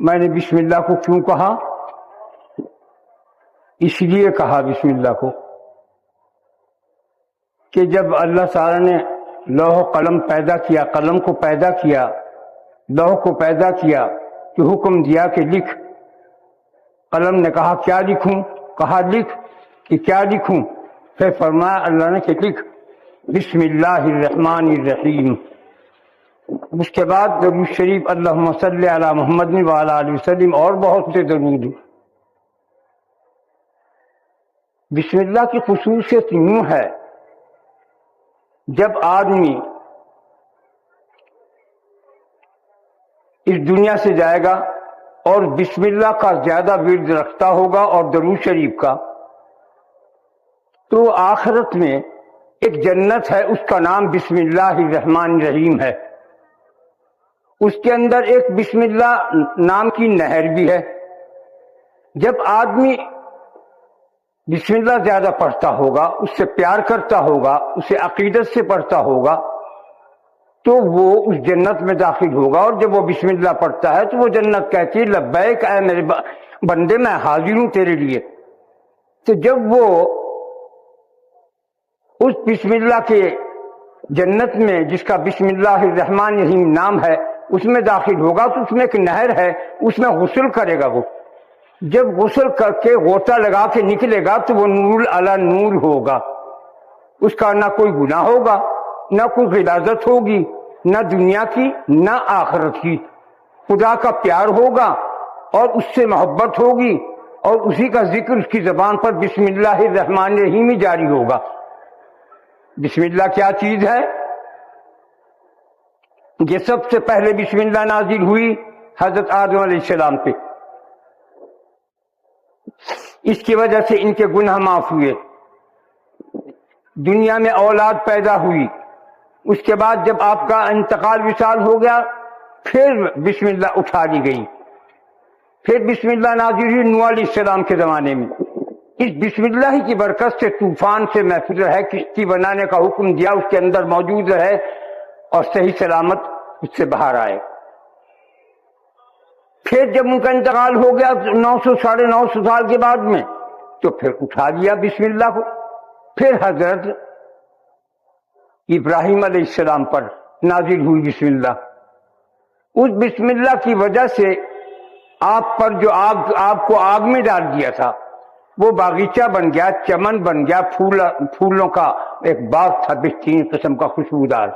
میں نے بسم اللہ کو کیوں کہا؟ اس لیے کہا بسم اللہ کو کہ جب اللہ تعالیٰ نے لوح و قلم پیدا کیا، قلم کو پیدا کیا، لوح کو پیدا کیا، تو حکم دیا کہ لکھ۔ قلم نے کہا کیا لکھوں؟ کہا لکھ کہ کیا لکھوں؟ پھر فرمایا اللہ نے کہ لکھ بسم اللہ الرحمن الرحیم۔ اس کے بعد درود شریف اللہم صلی علی محمد وعلی آلہ وسلم اور بہت سے درود۔ بسم اللہ کی خصوصیت یوں ہے، جب آدمی اس دنیا سے جائے گا اور بسم اللہ کا زیادہ ورد رکھتا ہوگا اور درود شریف کا، تو آخرت میں ایک جنت ہے، اس کا نام بسم اللہ الرحمن الرحیم ہے۔ اس کے اندر ایک بسم اللہ نام کی نہر بھی ہے۔ جب آدمی بسم اللہ زیادہ پڑھتا ہوگا، اس سے پیار کرتا ہوگا، اسے عقیدت سے پڑھتا ہوگا، تو وہ اس جنت میں داخل ہوگا۔ اور جب وہ بسم اللہ پڑھتا ہے تو وہ جنت کہتی ہے لبیک اے میرے بندے، میں حاضر ہوں تیرے لیے۔ تو جب وہ اس بسم اللہ کے جنت میں، جس کا بسم اللہ الرحمن الرحیم نام ہے، اس میں داخل ہوگا تو اس میں ایک نہر ہے، اس میں غسل کرے گا۔ وہ جب غسل کر کے غوطہ لگا کے نکلے گا تو وہ نور علی نور ہوگا۔ اس کا نہ کوئی گناہ ہوگا، نہ کوئی غلاظت ہوگی، نہ دنیا کی نہ آخرت کی۔ خدا کا پیار ہوگا اور اس سے محبت ہوگی، اور اسی کا ذکر اس کی زبان پر بسم اللہ الرحمن الرحیم ہی جاری ہوگا۔ بسم اللہ کیا چیز ہے؟ یہ سب سے پہلے بسم اللہ نازل ہوئی حضرت آدم علیہ السلام پہ، اس کی وجہ سے ان کے گناہ معاف ہوئے، دنیا میں اولاد پیدا ہوئی۔ اس کے بعد جب آپ کا انتقال وصال ہو گیا، پھر بسم اللہ اٹھا لی گئی، پھر بسم اللہ نازل ہوئی نوح علیہ السلام کے زمانے میں۔ اس بسم اللہ کی برکت سے طوفان سے محفوظ ہے، کشتی بنانے کا حکم دیا، اس کے اندر موجود ہے اور صحیح سلامت اس سے باہر آئے۔ پھر جب ان کا انتقال ہو گیا 900-950 سال کے بعد میں، تو پھر اٹھا لیا بسم اللہ کو۔ پھر حضرت ابراہیم علیہ السلام پر نازل ہوئی بسم اللہ۔ اس بسم اللہ کی وجہ سے آپ پر جو آپ کو آگ میں ڈال دیا تھا، وہ باغیچہ بن گیا، چمن بن گیا، پھولوں کا ایک باغ تھا بہترین قسم کا، خوشبودار۔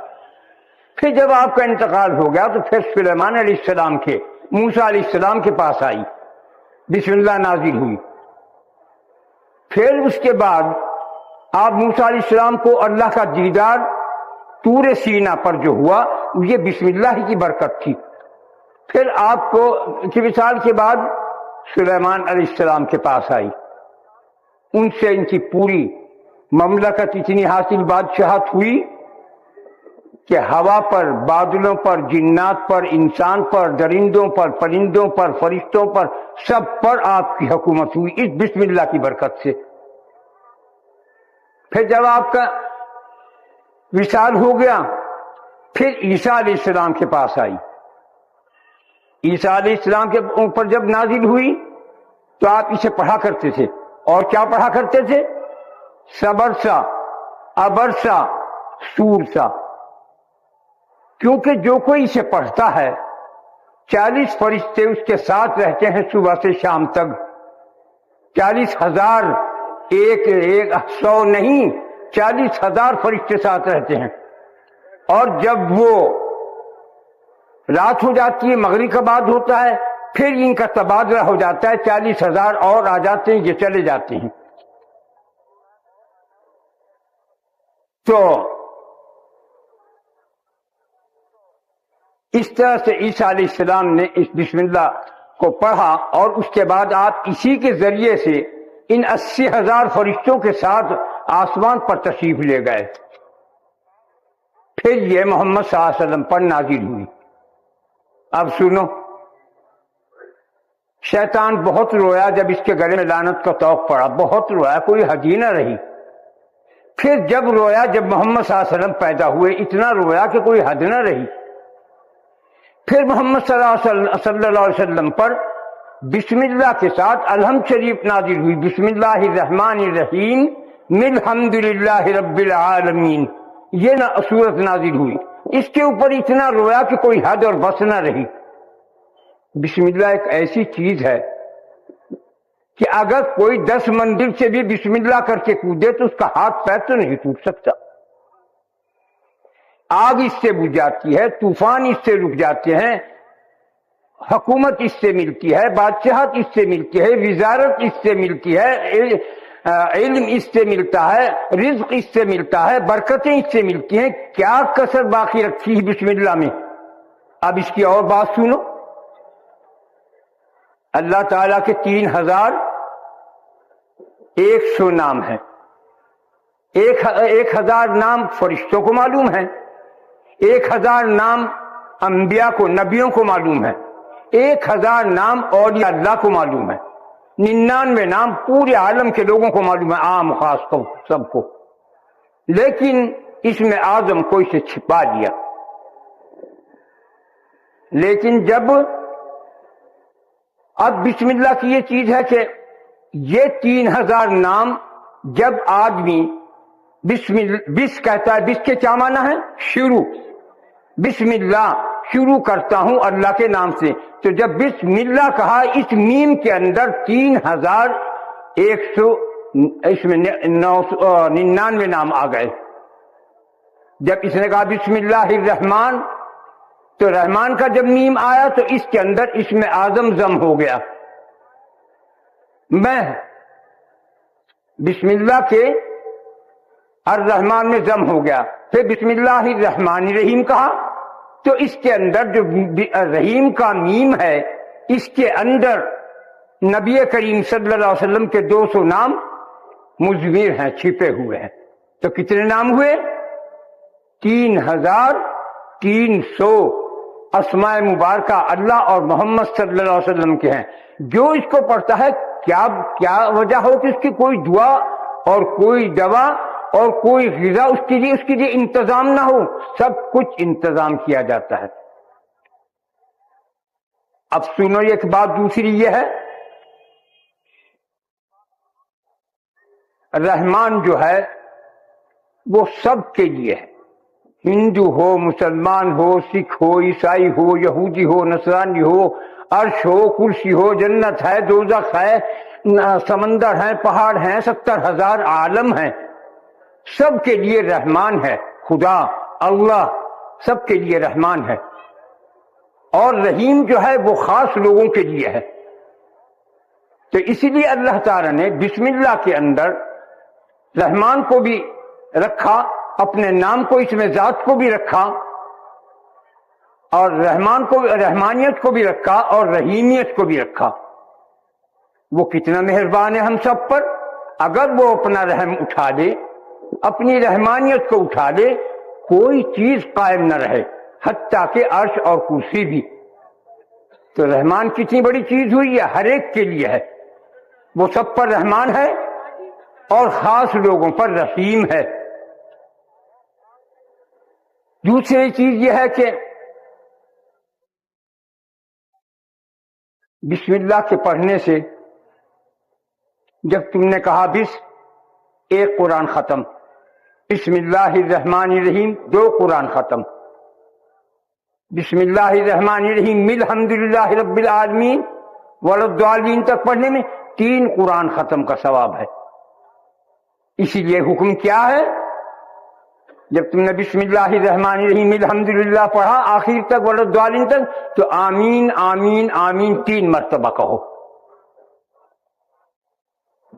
پھر جب آپ کا انتقال ہو گیا تو پھر سلیمان علیہ السلام کے، موسیٰ علیہ السلام کے پاس آئی، بسم اللہ نازل ہوئی۔ پھر اس کے بعد آپ موسیٰ علیہ السلام کو اللہ کا دیدار طور سینا پر جو ہوا، یہ بسم اللہ کی برکت تھی۔ پھر آپ کو کی وصال کے بعد سلیمان علیہ السلام کے پاس آئی، ان سے ان کی پوری مملکت اتنی حاصل بادشاہت ہوئی کہ ہوا پر، بادلوں پر، جنات پر، انسان پر، درندوں پر، پرندوں پر، فرشتوں پر، سب پر آپ کی حکومت ہوئی اس بسم اللہ کی برکت سے۔ پھر جب آپ کا وصال ہو گیا، پھر عیسیٰ علیہ السلام کے پاس آئی۔ عیسیٰ علیہ السلام کے اوپر جب نازل ہوئی تو آپ اسے پڑھا کرتے تھے، اور کیا پڑھا کرتے تھے؟ صبر سا، ابر سا، سور سا۔ کیونکہ جو کوئی اسے پڑھتا ہے 40 فرشتے اس کے ساتھ رہتے ہیں صبح سے شام تک، 40,000، ایک 100 نہیں، 40,000 فرشتے ساتھ رہتے ہیں۔ اور جب وہ رات ہو جاتی ہے، مغرب کا بعد ہوتا ہے، پھر ان کا تبادلہ ہو جاتا ہے، 40,000 اور آ جاتے ہیں، یہ چلے جاتے ہیں۔ تو اس طرح سے عیسیٰ علیہ السلام نے اس بسم اللہ کو پڑھا، اور اس کے بعد آپ اسی کے ذریعے سے ان 80,000 فرشتوں کے ساتھ آسمان پر تشریف لے گئے۔ پھر یہ محمد صلی اللہ علیہ وسلم پر نازل ہوئی۔ اب سنو، شیطان بہت رویا جب اس کے گلے میں لعنت کا طوق پڑا، بہت رویا، کوئی حد ہی نہ رہی۔ پھر جب رویا، جب محمد صلی اللہ علیہ وسلم پیدا ہوئے، اتنا رویا کہ کوئی حد نہ رہی۔ پھر محمد صلی اللہ علیہ وسلم پر بسم اللہ کے ساتھ الحمد شریف نازل ہوئی، بسم اللہ الرحمن الرحیم الحمد للہ رب العالمین، یہ صورت نازل ہوئی۔ اس کے اوپر اتنا رویا کہ کوئی حد اور بس نہ رہی۔ بسم اللہ ایک ایسی چیز ہے کہ اگر کوئی 10 منزل سے بھی بسم اللہ کر کے کودے تو اس کا ہاتھ پیر تو نہیں ٹوٹ سکتا۔ آگ اس سے بجھ جاتی ہے، طوفان اس سے رک جاتے ہیں، حکومت اس سے ملتی ہے، بادشاہت اس سے ملتی ہے، وزارت اس سے ملتی ہے، علم اس سے ملتا ہے، رزق اس سے ملتا ہے، برکتیں اس سے ملتی ہیں۔ کیا کسر باقی رکھی ہے بسم اللہ میں؟ اب اس کی اور بات سنو۔ اللہ تعالیٰ کے 3100 نام ہیں۔ 1000 نام فرشتوں کو معلوم ہے، 1000 نام انبیاء کو، نبیوں کو معلوم ہے، 1000 نام اولیاء اللہ کو معلوم ہے، 99 نام پورے عالم کے لوگوں کو معلوم ہے، عام خاص کو، سب کو۔ لیکن اس میں اعظم کو اسے چھپا دیا۔ لیکن جب اب بسم اللہ کی یہ چیز ہے کہ یہ 3000 نام جب آدمی بس کہتا ہے، بس کے کیا معنی ہے؟ شروع۔ بسم اللہ، شروع کرتا ہوں اللہ کے نام سے، تو جب بسم اللہ کہا اس میم کے اندر 3199 نام آ گئے۔ جب اس نے کہا بسم اللہ الرحمن تو رحمان کا جب میم آیا تو اس کے اندر اسم اعظم ضم ہو گیا۔ میں بسم اللہ کے الرحمن میں ضم ہو گیا۔ پھر بسم اللہ الرحمن الرحیم کہا تو اس کے اندر جو رحیم کا میم ہے اس کے اندر نبی کریم صلی اللہ علیہ وسلم کے 200 نام مضمر ہیں، چھپے ہوئے ہیں۔ تو کتنے نام ہوئے؟ 3300 اسماء مبارکہ اللہ اور محمد صلی اللہ علیہ وسلم کے ہیں۔ جو اس کو پڑھتا ہے، کیا وجہ ہو کہ اس کی کوئی دعا اور کوئی دوا اور کوئی غذا اس کے لیے انتظام نہ ہو، سب کچھ انتظام کیا جاتا ہے۔ اب سنو ایک بات دوسری یہ ہے، رحمان جو ہے وہ سب کے لیے ہے، ہندو ہو، مسلمان ہو، سکھ ہو، عیسائی ہو، یہودی ہو، نصرانی ہو، عرش ہو، کرسی ہو، جنت ہے، دوزخ ہے، سمندر ہیں، پہاڑ ہیں، 70,000 عالم ہیں، سب کے لیے رحمان ہے۔ خدا اللہ سب کے لیے رحمان ہے، اور رحیم جو ہے وہ خاص لوگوں کے لیے ہے۔ تو اسی لیے اللہ تعالیٰ نے بسم اللہ کے اندر رحمان کو بھی رکھا، اپنے نام کو، اس میں ذات کو بھی رکھا، اور رحمان کو، رحمانیت کو بھی رکھا، اور رحیمیت کو بھی رکھا۔ وہ کتنا مہربان ہے ہم سب پر۔ اگر وہ اپنا رحم اٹھا دے، اپنی رحمانیت کو اٹھا دے، کوئی چیز قائم نہ رہے، حتیٰ کہ عرش اور کرسی بھی۔ تو رحمان کتنی بڑی چیز ہوئی ہے، ہر ایک کے لیے ہے، وہ سب پر رحمان ہے اور خاص لوگوں پر رحیم ہے۔ دوسری چیز یہ ہے کہ بسم اللہ کے پڑھنے سے جب تم نے کہا ایک قرآن ختم، بسم اللہ الرحمن الرحیم 2 قرآن ختم، بسم اللہ الرحمن الرحیم الحمد للہ رب العالمین والضالین تک پڑھنے میں 3 قرآن ختم کا ثواب ہے۔ اسی لیے حکم کیا ہے؟ جب تم نے بسم اللہ الرحمن الرحیم الحمد للہ پڑھا آخر تک والضالین تک، تو آمین آمین آمین 3 مرتبہ کہو۔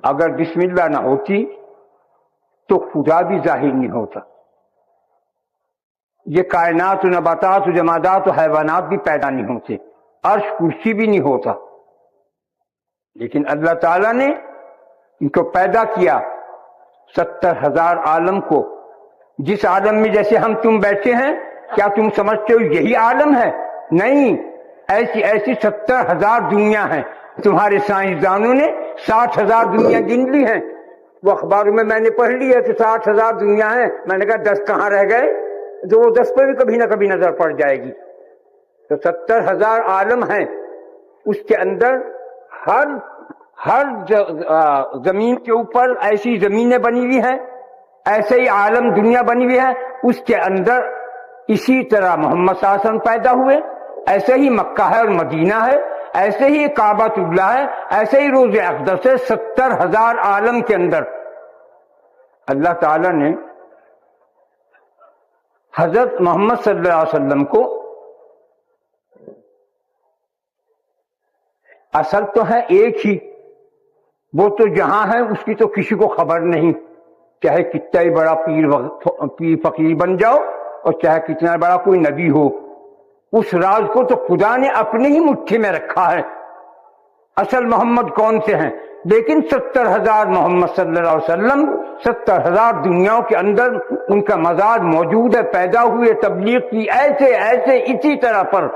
اگر بسم اللہ نہ ہوتی تو خدا بھی ظاہر نہیں ہوتا، یہ کائنات و نباتات و جمادات و حیوانات بھی پیدا نہیں ہوتے، عرش کرسی بھی نہیں ہوتا۔ لیکن اللہ تعالیٰ نے ان کو پیدا کیا، 70,000 عالم کو۔ جس عالم میں جیسے ہم تم بیٹھے ہیں، کیا تم سمجھتے ہو یہی عالم ہے؟ نہیں، ایسی 70,000 دنیا ہیں۔ تمہارے سائنسدانوں نے 60,000 دنیا گن لی ہیں۔ وہ اخباروں میں نے پڑھ لی ہے کہ 60,000 دنیا ہیں۔ میں نے کہا 10 کہاں رہ گئے؟ تو وہ 10 پہ بھی کبھی نہ کبھی نظر پڑ جائے گی۔ تو 70,000 عالم ہیں، اس کے اندر ہر زمین کے اوپر ایسی زمینیں بنی ہوئی ہیں، ایسے ہی عالم دنیا بنی ہوئی ہے، اس کے اندر اسی طرح محمد صلی اللہ علیہ وسلم پیدا ہوئے، ایسے ہی مکہ ہے اور مدینہ ہے، ایسے ہی کعبۃ اللہ ہے، ایسے ہی روض اقدس ہے۔ 70,000 عالم کے اندر اللہ تعالی نے حضرت محمد صلی اللہ علیہ وسلم کو اصل تو ہے ایک ہی، وہ تو جہاں ہے اس کی تو کسی کو خبر نہیں، چاہے کتنا ہی بڑا پیر فقیر بن جاؤ اور چاہے کتنا بڑا کوئی نبی ہو، اس راز کو تو خدا نے اپنے ہی مٹھی میں رکھا ہے، اصل محمد کون سے ہیں۔ لیکن 70,000 محمد صلی اللہ علیہ وسلم، 70,000 دنیاؤں کے اندر ان کا مزاج موجود ہے، پیدا ہوئے، تبلیغ کی، ایسے اسی طرح پر۔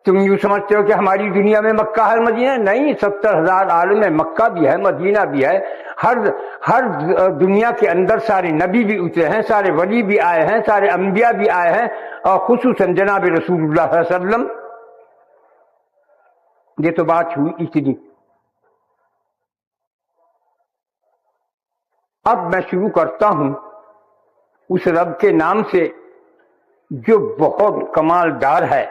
تم یوں سمجھتے ہو کہ ہماری دنیا میں مکہ ہے مدینہ؟ نہیں، 70,000 عالم ہے، مکہ بھی ہے، مدینہ بھی ہے، ہر دنیا کے اندر سارے نبی بھی اترے ہیں، سارے ولی بھی آئے ہیں، سارے انبیاء بھی آئے ہیں، اور خصوصاً جناب رسول اللہ صلی اللہ علیہ وسلم۔ یہ تو بات ہوئی اتنی۔ اب میں شروع کرتا ہوں اس رب کے نام سے جو بہت کمالدار ہے،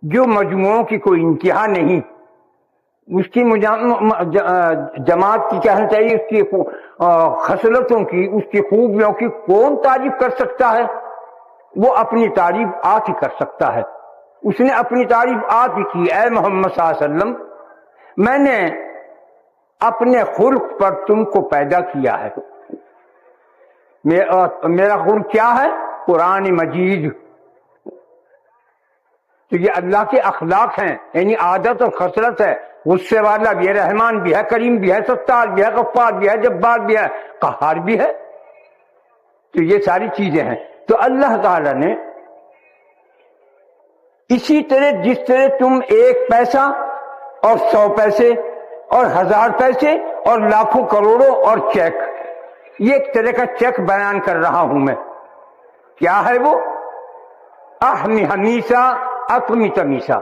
جو مجموعوں کی کوئی انتہا نہیں، اس کی جماعت کی کہنا چاہیے، اس کی خصلتوں کی، اس کی خوبیوں کی کون تعریف کر سکتا ہے؟ وہ اپنی تعریف آپ ہی کر سکتا ہے۔ اس نے اپنی تعریف آپ ہی کی، اے محمد صلی اللہ علیہ وسلم، میں نے اپنے خلق پر تم کو پیدا کیا ہے۔ میرا خلق کیا ہے؟ قرآن مجید۔ تو یہ اللہ کے اخلاق ہیں، یعنی عادت اور خصلت ہے۔ غصے والا بھی ہے، رحمان بھی ہے، کریم بھی ہے، ستار بھی ہے، غفار بھی ہے، جبار بھی ہے، قہار بھی ہے۔ تو یہ ساری چیزیں ہیں۔ تو اللہ تعالی نے اسی طرح جس طرح تم 1 پیسہ اور 100 پیسے اور 1000 پیسے اور لاکھوں کروڑوں اور چیک، یہ ایک طرح کا چیک بیان کر رہا ہوں میں۔ کیا ہے وہ؟ احمی حمیسہ اقمی تمیسہ،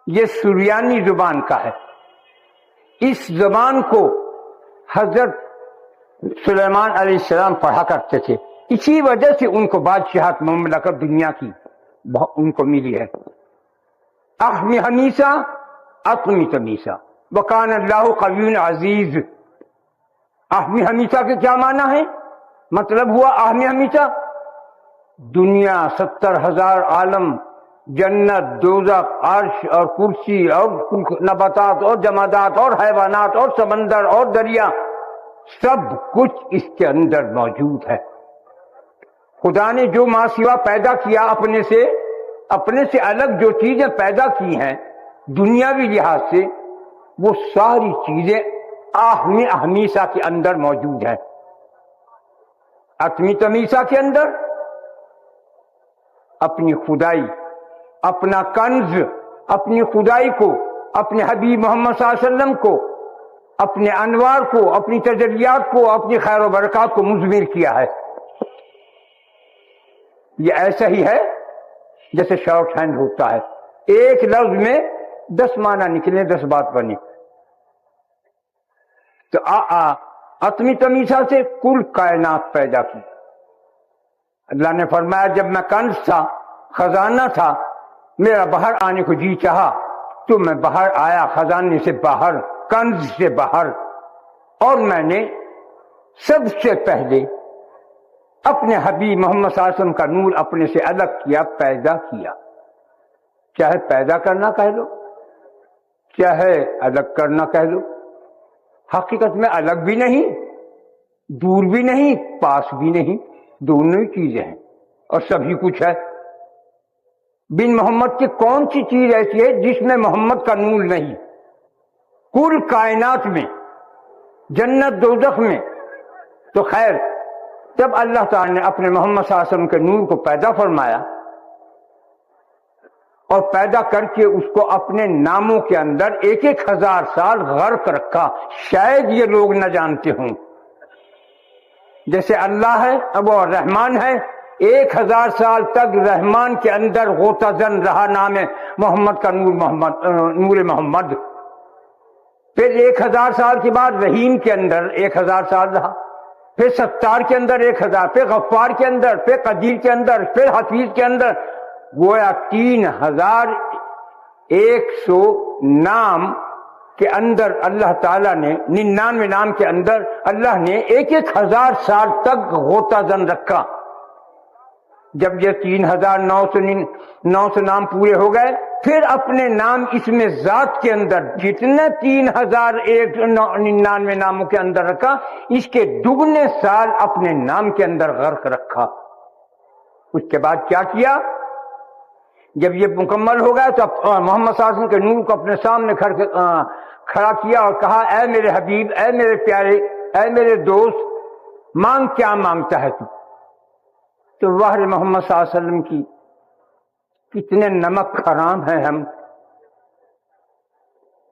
یہ سریانی زبان کا ہے۔ اس زبان کو حضرت سلیمان علیہ السلام پڑھا کرتے تھے، اسی وجہ سے ان کو بادشاہت مملکت دنیا کی ان کو ملی ہے۔ احمی حمیسہ اقمی تمیسہ وکان اللہ قوی عزیز۔ احمی حمیسہ کے کیا معنی ہے؟ مطلب ہوا احمی حمیسہ دنیا، 70,000 عالم، جنت، دوزخ، عرش اور کرسی اور نباتات اور جمادات اور حیوانات اور سمندر اور دریا، سب کچھ اس کے اندر موجود ہے۔ خدا نے جو ماں سوا پیدا کیا اپنے سے الگ جو چیزیں پیدا کی ہیں دنیاوی لحاظ سے، وہ ساری چیزیں احمی حمیسہ کے اندر موجود ہیں۔ اقمی تمیسہ کے اندر اپنی خدائی، اپنا کنز، اپنی خدائی کو، اپنے حبیب محمد صلی اللہ علیہ وسلم کو، اپنے انوار کو، اپنی تجلیات کو، اپنی خیر و برکات کو مضمر کیا ہے۔ یہ ایسا ہی ہے جیسے شارٹ ہینڈ ہوتا ہے، ایک لفظ میں 10 معنی نکلے، 10 بات بنی۔ تو اقمی تمیسہ سے کل کائنات پیدا کی۔ اللہ نے فرمایا جب میں کنز تھا، خزانہ تھا، میرا باہر آنے کو جی چاہا تو میں باہر آیا، خزانے سے باہر، کنز سے باہر، اور میں نے سب سے پہلے اپنے حبیب محمد صلی اللہ علیہ وسلم کا نور اپنے سے الگ کیا، پیدا کیا۔ چاہے پیدا کرنا کہہ لو، چاہے الگ کرنا کہہ لو، حقیقت میں الگ بھی نہیں، دور بھی نہیں، پاس بھی نہیں، دونوں ہی چیزیں ہیں اور سبھی کچھ ہے۔ بن محمد کی کون سی چیز ایسی ہے جس میں محمد کا نور نہیں؟ کل کائنات میں، جنت دوزخ میں۔ تو خیر، جب اللہ تعالی نے اپنے محمد صلی اللہ علیہ وسلم کے نور کو پیدا فرمایا اور پیدا کر کے اس کو اپنے ناموں کے اندر 1000 سال غرق رکھا، شاید یہ لوگ نہ جانتے ہوں، جیسے اللہ ہے، اب وہ رحمان ہے، 1000 سال تک رحمان کے اندر غوطہ زن رہا نام محمد کا نور محمد. پھر 1000 سال کے بعد رحیم کے اندر 1000 سال رہا، پھر ستار کے اندر 1000، پھر غفار کے اندر، پھر قدیر کے اندر، پھر حفیظ کے اندر. گویا 3100 نام کے اندر اللہ تعالیٰ نے 99 نام کے اندر اللہ نے 1000 سال تک غوطہ زن رکھا. جب یہ 3900 نام پورے ہو گئے، پھر اپنے نام اس میں ذات کے اندر جتنے 3099 ناموں کے اندر رکھا، اس کے دگنے سال اپنے نام کے اندر غرق رکھا. اس کے بعد کیا کیا؟ جب یہ مکمل ہو گیا تو محمد صلی اللہ علیہ وسلم کے نور کو اپنے سامنے کھڑا کیا اور کہا اے میرے حبیب، اے میرے پیارے، اے میرے دوست، مانگ کیا مانگتا ہے تو وحر محمد صلی اللہ علیہ وسلم کی کتنے نمک حرام ہیں ہم.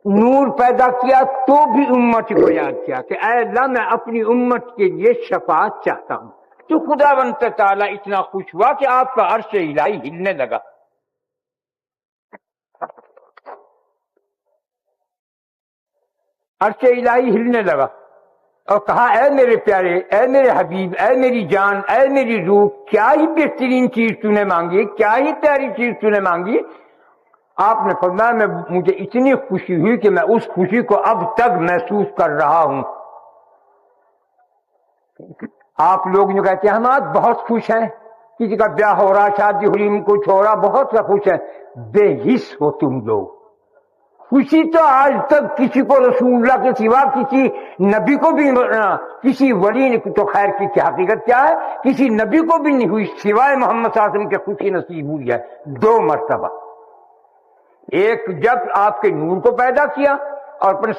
نور پیدا کیا تو بھی امت کو یاد کیا کہ اے اللہ میں اپنی امت کے لیے شفاعت چاہتا ہوں. تو خداوند تعالیٰ اتنا خوش ہوا کہ آپ کا عرش الہی ہلنے لگا. عرش الہی ہلنے لگا اور کہا اے میرے پیارے، اے میرے حبیب، اے میری جان، اے میری روح، کیا ہی بہترین چیز تو نے مانگی، کیا ہی پیاری چیز تو نے مانگی. آپ نے فرمایا مجھے اتنی خوشی ہوئی کہ میں اس خوشی کو اب تک محسوس کر رہا ہوں. آپ لوگ جو کہتے ہیں ہم آج بہت خوش ہیں، کسی کا بیاہ ہو رہا، شادی ہوئی، کچھ ہو رہا، بہت سا خوش ہیں. بے حس ہو تم لوگ. خوشی تو آج تک کسی کو رسول اللہ کے سوا کسی نبی کو بھی، کسی ولی نے تو خیر کی حقیقت کیا ہے، کسی نبی کو بھی نہیں ہوئی سوائے محمد صلی اللہ علیہ وسلم کے خوشی نصیب ہوئی ہے 2 مرتبہ. ایک جب آپ کے نور کو پیدا کیا اور اپنے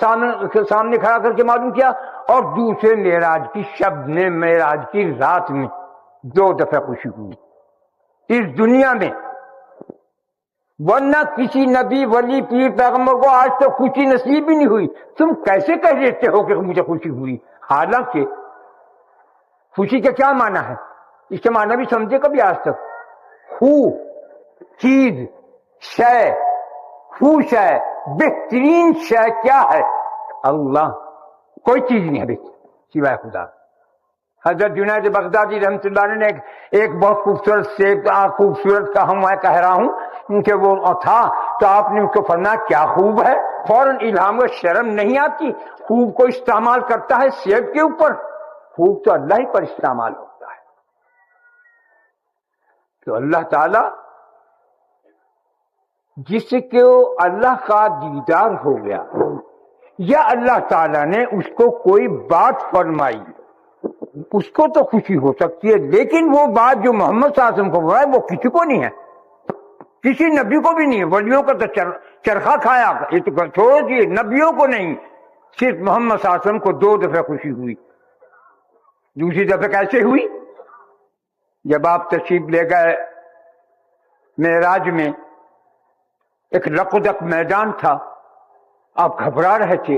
سامنے کھڑا کر کے معلوم کیا، اور دوسرے معراج کی شب میں، معراج کی رات میں 2 دفعہ خوشی ہوئی اس دنیا میں. ورنہ کسی نبی، ولی، پیر، پیغمبر کو آج تک خوشی نصیب ہی نہیں ہوئی. تم کیسے کہہ دیتے ہو کہ مجھے خوشی ہوئی؟ حالانکہ خوشی کا کیا معنی ہے؟ اس کے معنی بھی سمجھے کبھی آج تک؟ چیز، شے، خوش ہے، بہترین شے کیا ہے؟ اللہ. کوئی چیز نہیں ہے سوائے خدا. حضرت جنید بغدادی رحمۃ اللہ علیہ نے ایک بہت خوبصورت کا ہم میں کہہ رہا ہوں کہ وہ تھا، تو آپ نے اس کو فرمایا کیا خوب ہے؟ فوراً الہام و شرم نہیں آتی؟ خوب کو استعمال کرتا ہے سیب کے اوپر، خوب تو اللہ ہی پر استعمال ہوتا ہے. تو اللہ تعالی جس کو اللہ کا دیدار ہو گیا، یا اللہ تعالیٰ نے اس کو کوئی بات فرمائی، اس کو تو خوشی ہو سکتی ہے، لیکن وہ بات جو محمد صلی اللہ علیہ وسلم کو فرمایا وہ کسی کو نہیں ہے، کسی نبی کو بھی نہیں ہے. ولیوں کا تو چرخا کھایا، یہ تو چھوڑ دیے، نبیوں کو نہیں، صرف محمد صلی اللہ علیہ وسلم کو 2 دفعہ خوشی ہوئی. دوسری دفعہ کیسے ہوئی؟ جب آپ تشریف لے گئے معراج میں، ایک رقدق میدان تھا، آپ گھبرا رہے تھے،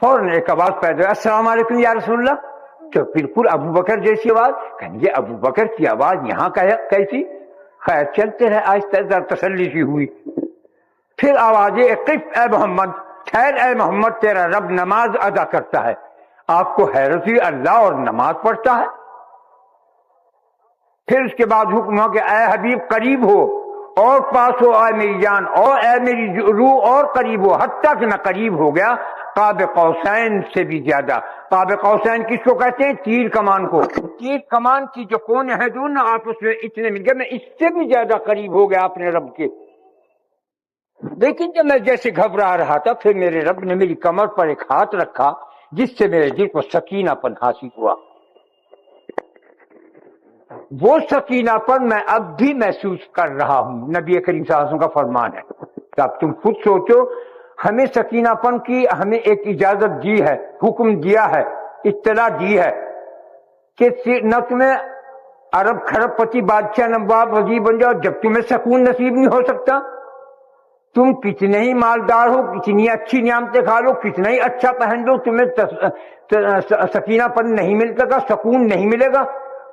فوراً ایک آواز پیدا ہوئی السلام علیکم یا رسول اللہ. تو بالکل ابو بکر جیسی آواز. کہیں گے ابو بکر کی آواز یہاں کیسی؟ خیر چلتے رہے، آہستہ تسلی سی ہوئی. پھر آوازیں اقف اے محمد، ٹھہر اے محمد، تیرا رب نماز ادا کرتا ہے. آپ کو حیرت ہوئی، اللہ اور نماز پڑھتا ہے؟ پھر اس کے بعد حکم ہوا کہ اے حبیب قریب ہو اور پاس ہو، اے میری جان اور اے میری روح اور قریب ہو، حتیٰ کہ میں قریب ہو گیا قاب قوسین سے بھی زیادہ. قاب قوسین کس کو کہتے ہیں؟ تیر کمان کو. تیر کمان کی جو کونے ہیں دونوں آپس میں اتنے مل گئے، میں اس سے بھی زیادہ قریب ہو گیا اپنے رب کے. لیکن جب میں جیسے گھبرا رہا تھا، پھر میرے رب نے میری کمر پر ایک ہاتھ رکھا، جس سے میرے دل کو سکینہ پن حاصل ہوا. وہ سکینہ پن میں اب بھی محسوس کر رہا ہوں. نبی کریم صلی اللہ علیہ وسلم کا فرمان ہے. تو اب تم خود سوچو، ہمیں سکینہ پن کی ہمیں ایک اجازت دی ہے، حکم دیا ہے، اطلاع دی ہے کہ نہ تمہیں ارب کھرب پتی بادشاہ نواب وزیر بن جاؤ جب تمہیں سکون نصیب نہیں ہو سکتا. تم کتنے ہی مالدار ہو، کتنی اچھی نعمتیں کھا لو، کتنا ہی اچھا پہن لو، تمہیں سکینہ پن نہیں ملے گا، سکون نہیں ملے گا.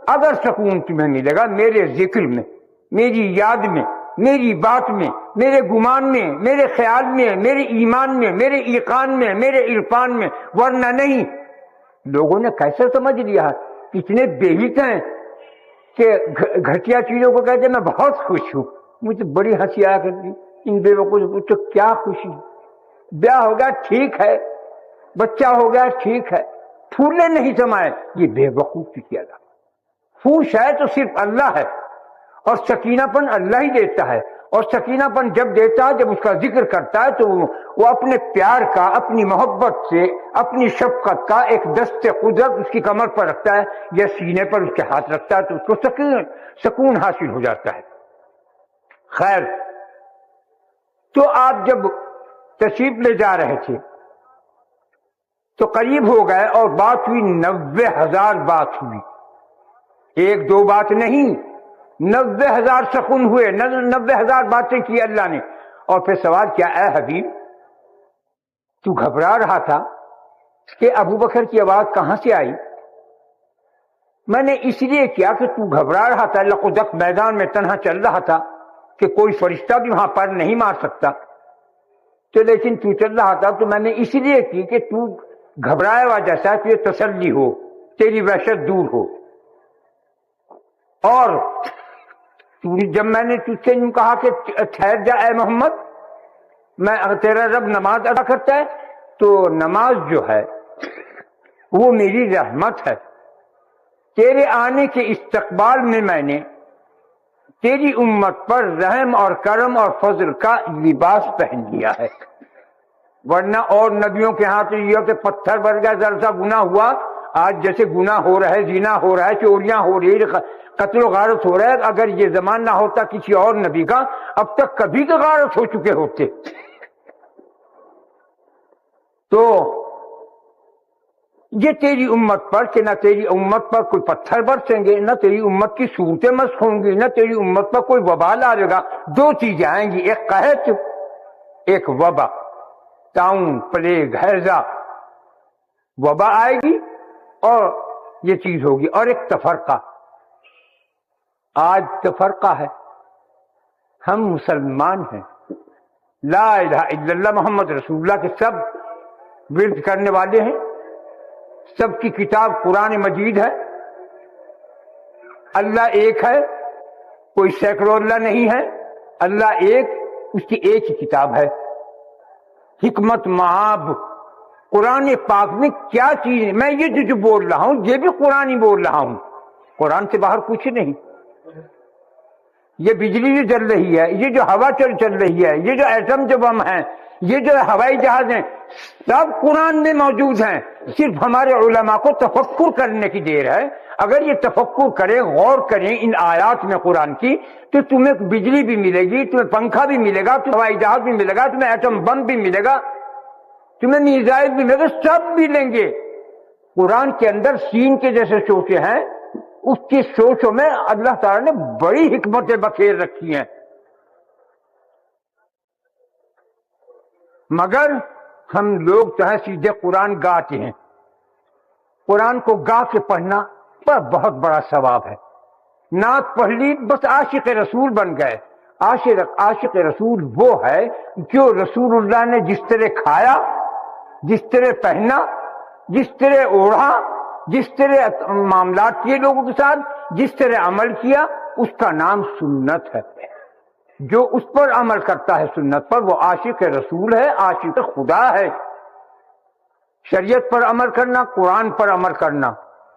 اگر سکون تمہیں ملے گا میرے ذکر میں، میری یاد میں، میری بات میں، میرے گمان میں، میرے خیال میں، میرے ایمان میں، میرے ایقان میں، میرے عرفان میں، ورنہ نہیں۔ لوگوں نے کیسے سمجھ لیا، کتنے بےحق ہیں کہ گھٹیا چیزوں کو کہتے ہیں میں بہت خوش ہوں۔ مجھے بڑی ہنسی آیا کرتی ان بے وقوف سے، پوچھو کیا خوشی؟ بیاہ ہو گیا ٹھیک ہے، بچہ ہو گیا ٹھیک ہے، پھولے نہیں سمائے، یہ بے وقوف کی کیا تھا۔ خوش ہے تو صرف اللہ ہے، اور سکینہ پن اللہ ہی دیتا ہے، اور سکینہ پن جب دیتا ہے، جب اس کا ذکر کرتا ہے تو وہ اپنے پیار کا، اپنی محبت سے، اپنی شفقت کا ایک دست قدرت اس کی کمر پر رکھتا ہے یا سینے پر اس کے ہاتھ رکھتا ہے تو اس کو سکون حاصل ہو جاتا ہے۔ خیر، تو آپ جب تشریف لے جا رہے تھے تو قریب ہو گئے اور بات ہوئی 90,000 بات ہوئی، ایک دو بات نہیں، 90,000 سکون ہوئے، 90,000 باتیں کی اللہ نے۔ اور پھر سوال کیا، اے حبیب تو گھبرا رہا تھا کہ ابو بکر کی آواز کہاں سے آئی؟ میں نے اس لیے کیا کہ تو گھبرا رہا تھا، لقدق میدان میں تنہا چل رہا تھا کہ کوئی فرشتہ بھی وہاں پر نہیں مار سکتا، تو لیکن تو چل رہا تھا، تو میں نے اس لیے کی کہ تو گھبرایا ہوا جیسا تجھے تسلی ہو، تیری وحشت دور ہو۔ اور جب میں نے تجھ سے یوں کہا کہ ٹھہر جا اے محمد، میں تیرا رب نماز ادا کرتا ہے، تو نماز جو ہے وہ میری رحمت ہے، تیرے آنے کے استقبال میں نے تیری امت پر رحم اور کرم اور فضل کا لباس پہن لیا ہے۔ ورنہ اور نبیوں کے ہاں تو یہ کہ پتھر بھر گیا، ذرا سا گناہ ہوا، آج جیسے گناہ ہو رہا ہے، زنا ہو رہا ہے، چوریاں ہو رہی ہے، قتل و غارت ہو رہا ہے، اگر یہ زمانہ نہ ہوتا کسی اور نبی کا اب تک کبھی تو غارت ہو چکے ہوتے۔ تو یہ تیری امت پر کہ نہ تیری امت پر کوئی پتھر برسیں گے، نہ تیری امت کی صورتیں مسخ ہوں گی، نہ تیری امت پر کوئی وبال آئے گا۔ دو چیزیں آئیں گی، ایک قحط، ایک وبا، طاعون، پلیگ، ہیضہ، وبا آئے گی اور یہ چیز ہوگی، اور ایک تفرقہ۔ آج تفرقہ ہے، ہم مسلمان ہیں، لا الہ الا اللہ محمد رسول اللہ کے سب ورد کرنے والے ہیں، سب کی کتاب قرآن مجید ہے، اللہ ایک ہے، کوئی سینکڑوں اللہ نہیں ہے، اللہ ایک، اس کی ایک ہی کتاب ہے۔ حکمت معاب قرآن پاک میں کیا چیز ہے، میں یہ جو بول رہا ہوں یہ بھی قرآن ہی بول رہا ہوں، قرآن سے باہر کچھ نہیں۔ یہ بجلی جو چل رہی ہے، یہ جو ہوا چل رہی ہے، یہ جو ایٹم جو بم ہیں، یہ جو ہوائی جہاز ہیں، سب قرآن میں موجود ہیں، صرف ہمارے علماء کو تفکر کرنے کی دیر ہے۔ اگر یہ تفکر کریں، غور کریں ان آیات میں قرآن کی، تو تمہیں بجلی بھی ملے گی، تمہیں پنکھا بھی ملے گا، تمہیں ہوائی جہاز بھی ملے گا، تمہیں ایٹم بم بھی ملے گا، تمہیں میزائل بھی ملے گا، سب ملیں گے۔ قرآن کے اندر سین کے جیسے سوچے ہیں، اس کی سوچوں میں اللہ تعالیٰ نے بڑی حکمتیں بکھیر رکھی ہیں، مگر ہم لوگ جو ہے سیدھے قرآن گاتے ہیں۔ قرآن کو گا کے پڑھنا پر بہت بڑا ثواب ہے۔ نعت پڑھ لی بس عاشق رسول بن گئے۔ عاشق رسول وہ ہے جو رسول اللہ نے جس طرح کھایا، جس طرح پہنا، جس طرح اوڑھا، جس طرح معاملات کیے لوگوں کے ساتھ، جس طرح عمل کیا، اس کا نام سنت ہے۔ جو اس پر عمل کرتا ہے سنت پر، وہ عاشق رسول ہے، عاشق خدا ہے۔ شریعت پر عمل کرنا، قرآن پر عمل کرنا۔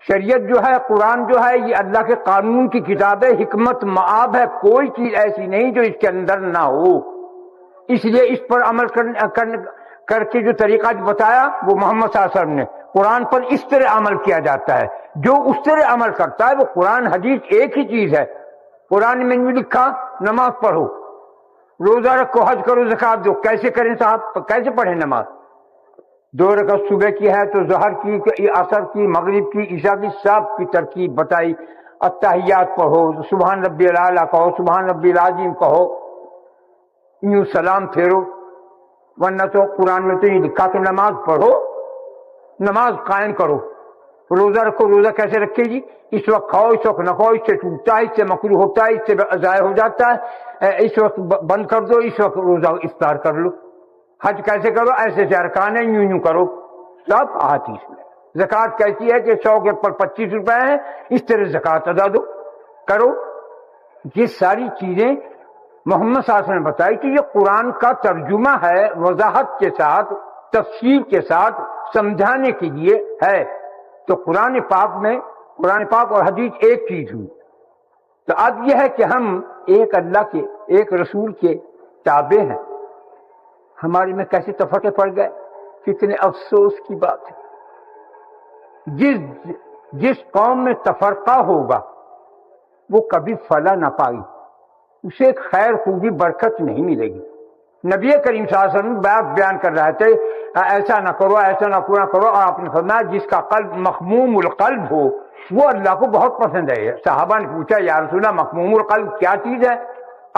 شریعت جو ہے، قرآن جو ہے، یہ اللہ کے قانون کی کتاب ہے، حکمت معاب ہے، کوئی چیز ایسی نہیں جو اس کے اندر نہ ہو۔ اس لیے اس پر عمل کر کے جو طریقہ بتایا وہ محمد صلی اللہ علیہ وسلم نے، قرآن پر اس طرح عمل کیا جاتا ہے۔ جو اس طرح عمل کرتا ہے وہ قرآن حدیث ایک ہی چیز ہے۔ قرآن میں بھی لکھا نماز پڑھو، روزہ رکھو، حج کرو، زکات دو۔ کیسے کریں صاحب، کیسے پڑھیں نماز؟ 2 رکعت صبح کی ہے تو ظہر کی، عصر کی، مغرب کی، عشاء کی، سب کی ترکیب بتائی۔ التحیات پڑھو، سبحان ربی الاعلیٰ کہو، سبحان ربی العظیم کہو، یوں سلام پھیرو۔ ورنہ تو قرآن میں تو یہ لکھا کہ نماز پڑھو، نماز قائم کرو۔ روزہ رکھو، روزہ کیسے رکھے جی؟ اس وقت کھاؤ، اس وقت نہ کھاؤ، اس سے ٹوٹتا ہے، اس سے مکروہ ہوتا ہے، اس سے ضائع ہو جاتا ہے، اس وقت بند کر دو، اس وقت روزہ افطار کر لو۔ حج کیسے کرو؟ ایسے سے ارکان ہے، یوں یوں کرو، سب احادیث میں۔ زکوٰۃ کیسی ہے کہ 100 کے اوپر 25 روپے ہیں، اس طرح زکوٰۃ ادا دو کرو۔ یہ ساری چیزیں محمد صلی اللہ علیہ وسلم نے بتائی کہ یہ قرآن کا ترجمہ ہے، وضاحت کے ساتھ، تفصیل کے ساتھ سمجھانے کے لیے ہے۔ تو قرآن پاک اور حدیث ایک چیز ہوئی۔ تو اب یہ ہے کہ ہم ایک اللہ کے، ایک رسول کے تابع ہیں، ہمارے میں کیسے تفرقے پڑ گئے، کتنے افسوس کی بات ہے۔ جس قوم میں تفرقہ ہوگا وہ کبھی فلاح نہ پائی، اسے خیر خوبی برکت نہیں ملے گی۔ نبی کریم صلی اللہ علیہ وسلم بات بیان کر رہے تھے، ایسا نہ کرو، ایسا نہ کرو، اور آپ نے فرمایا جس کا قلب مخموم القلب ہو وہ اللہ کو بہت پسند ہے۔ صحابہ نے پوچھا یا رسول اللہ مخموم القلب کیا چیز ہے؟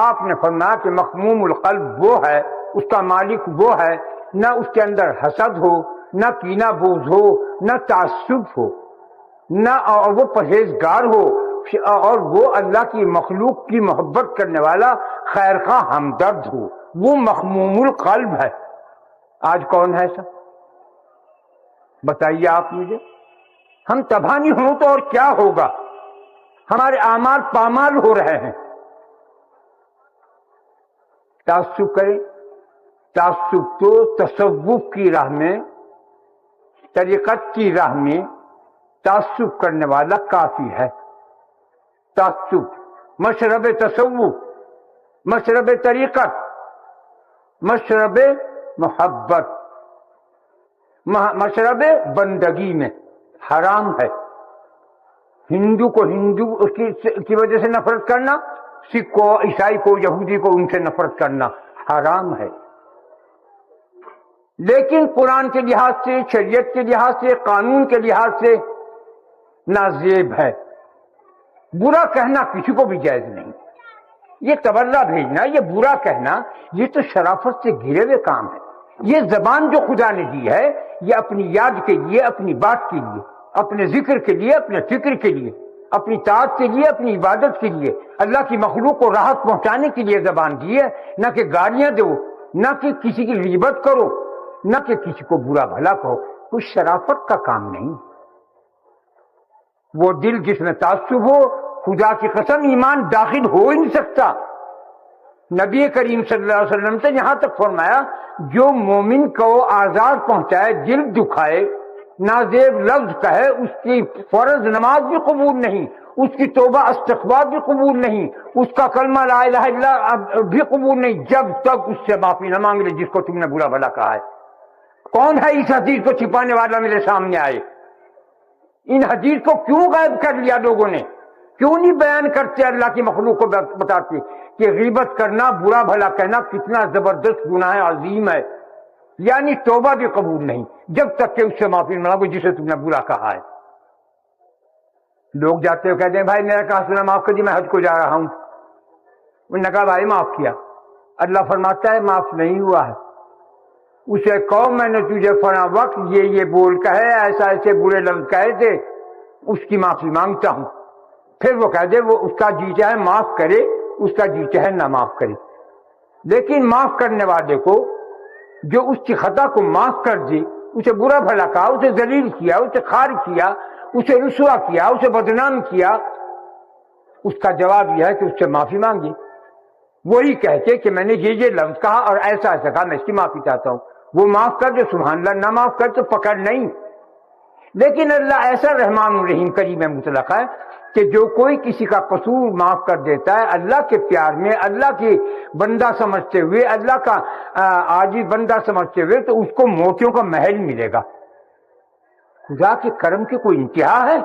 آپ نے فرمایا کہ مخموم القلب وہ ہے، اس کا مالک وہ ہے، نہ اس کے اندر حسد ہو، نہ کینہ بوز ہو، نہ تعصب ہو، نہ اور وہ پرہیزگار ہو، اور وہ اللہ کی مخلوق کی محبت کرنے والا خیر خواہ ہمدرد ہو، وہ مخموم القلب ہے۔ آج کون ہے ایسا؟ بتائیے آپ مجھے۔ ہم تباہی ہوں تو اور کیا ہوگا؟ ہمارے اعمال پامال ہو رہے ہیں۔ تعصب کریں، تعصب تو تصوف کی راہ میں، طریقت کی راہ میں تعصب کرنے والا کافی ہے۔ تعصب مشرب تصوف، مشرب طریقت، مشرب محبت، مشرب بندگی میں حرام ہے۔ ہندو کو ہندو کی وجہ سے نفرت کرنا، سکھ کو، عیسائی کو، یہودی کو ان سے نفرت کرنا حرام ہے۔ لیکن قرآن کے لحاظ سے، شریعت کے لحاظ سے، قانون کے لحاظ سے نازیب ہے۔ برا کہنا کسی کو بھی جائز نہیں۔ یہ تبرہ بھیجنا، یہ برا کہنا، یہ تو شرافت سے گھرے ہوئے کام ہے۔ یہ زبان جو خدا نے دی ہے، یہ اپنی یاد کے لیے، اپنی بات کے لیے، اپنے ذکر کے لیے، اپنے فکر کے لیے، اپنی طاعت کے لیے، اپنی عبادت کے لیے، اللہ کی مخلوق کو راحت پہنچانے کے لیے زبان دی ہے۔ نہ کہ گالیاں دو، نہ کہ کسی کی غیبت کرو، نہ کہ کسی کو برا بھلا کہو، کوئی شرافت کا کام نہیں۔ وہ دل جس میں تعصب ہو، خدا کی قسم ایمان داخل ہو ہی نہیں سکتا۔ نبی کریم صلی اللہ علیہ وسلم سے یہاں تک فرمایا جو مومن کو آزار پہنچائے، دل دکھائے، نازیب لفظ کہے، اس کی فرض نماز بھی قبول نہیں، اس کی توبہ استغفار بھی قبول نہیں، اس کا کلمہ لا الہ الا اللہ بھی قبول نہیں، جب تک اس سے معافی نہ مانگ لے جس کو تم نے برا بھلا کہا ہے۔ کون ہے اس حدیث کو چھپانے والا؟ میرے سامنے آئے۔ ان حدیث کو کیوں غائب کر لیا لوگوں نے؟ کیوں نہیں بیان کرتے؟ اللہ کی مخلوق کو بتاتے کہ غیبت کرنا، برا بھلا کہنا کتنا زبردست گناہ عظیم ہے، یعنی توبہ بھی قبول نہیں جب تک کہ اس سے معافی نہ مانگو جسے تم نے برا کہا ہے۔ لوگ جاتے ہو کہتے ہیں بھائی میرا کہا سنا معاف کر دی، میں حج کو جا رہا ہوں۔ انہوں نے کہا بھائی معاف کیا۔ اللہ فرماتا ہے معاف نہیں ہوا ہے، اسے کہو میں نے تجھے فلاں وقت یہ بول کہے، ایسا ایسے برے لفظ کہے تھے، اس کی معافی مانگتا ہوں۔ پھر وہ کہہ دے وہ اس کا جی چاہے معاف کرے، اس کا جی چاہے نہ معاف کرے۔ لیکن معاف کرنے والے کو جو اس کی خطا کو معاف کر دے، اسے برا بھلا کہا، اسے ذلیل کیا، اسے خار کیا، اسے رسوا کیا، اسے بدنام کیا، اس کا جواب یہ ہے کہ اس سے معافی مانگے۔ وہی کہتے کہ میں نے یہ لفظ کہا اور ایسا ایسا کہا، میں اس کی معافی چاہتا ہوں، وہ معاف کر دے سبحان اللہ، نہ معاف کر تو پکڑ نہیں۔ لیکن اللہ ایسا رحمان الرحیم کریم مطلق ہے کہ جو کوئی کسی کا قصور معاف کر دیتا ہے اللہ کے پیار میں، اللہ کی بندہ سمجھتے ہوئے، اللہ کا عاجز بندہ سمجھتے ہوئے، تو اس کو موتیوں کا محل ملے گا۔ خدا کے کرم کی کوئی انتہا ہے؟